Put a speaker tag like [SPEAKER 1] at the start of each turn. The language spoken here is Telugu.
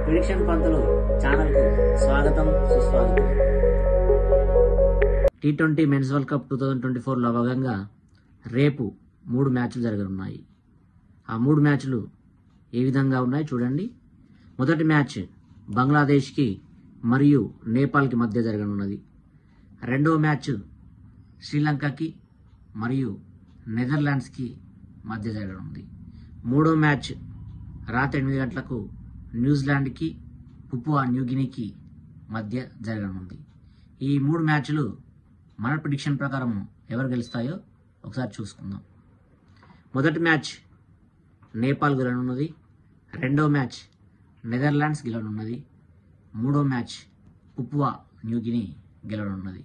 [SPEAKER 1] ప్రిడిక్షన్ పంతులు ఛానల్కు స్వాగతం సుస్వాగతం. T20 మెన్స్ వరల్డ్ కప్ 2024లో భాగంగా రేపు 3 మ్యాచ్లు జరగనున్నాయి. ఆ 3 మ్యాచ్లు ఏ విధంగా ఉన్నాయి చూడండి. మొదటి మ్యాచ్ బంగ్లాదేశ్కి మరియు నేపాల్కి మధ్య జరగనున్నది. రెండవ మ్యాచ్ శ్రీలంకకి మరియు నెదర్లాండ్స్కి మధ్య జరగనుంది. మూడో మ్యాచ్ రాత్రి 8 గంటలకు న్యూజిలాండ్కి పపువా న్యూగినీకి మధ్య జరగనుంది. ఈ 3 మ్యాచ్లు మన ప్రిడిక్షన్ ప్రకారం ఎవరు గెలుస్తాయో ఒకసారి చూసుకుందాం. మొదటి మ్యాచ్ నేపాల్ గెలవనున్నది. రెండో మ్యాచ్ నెదర్లాండ్స్ గెలవనున్నది. మూడో మ్యాచ్ పపువా న్యూగినీ గెలవనున్నది.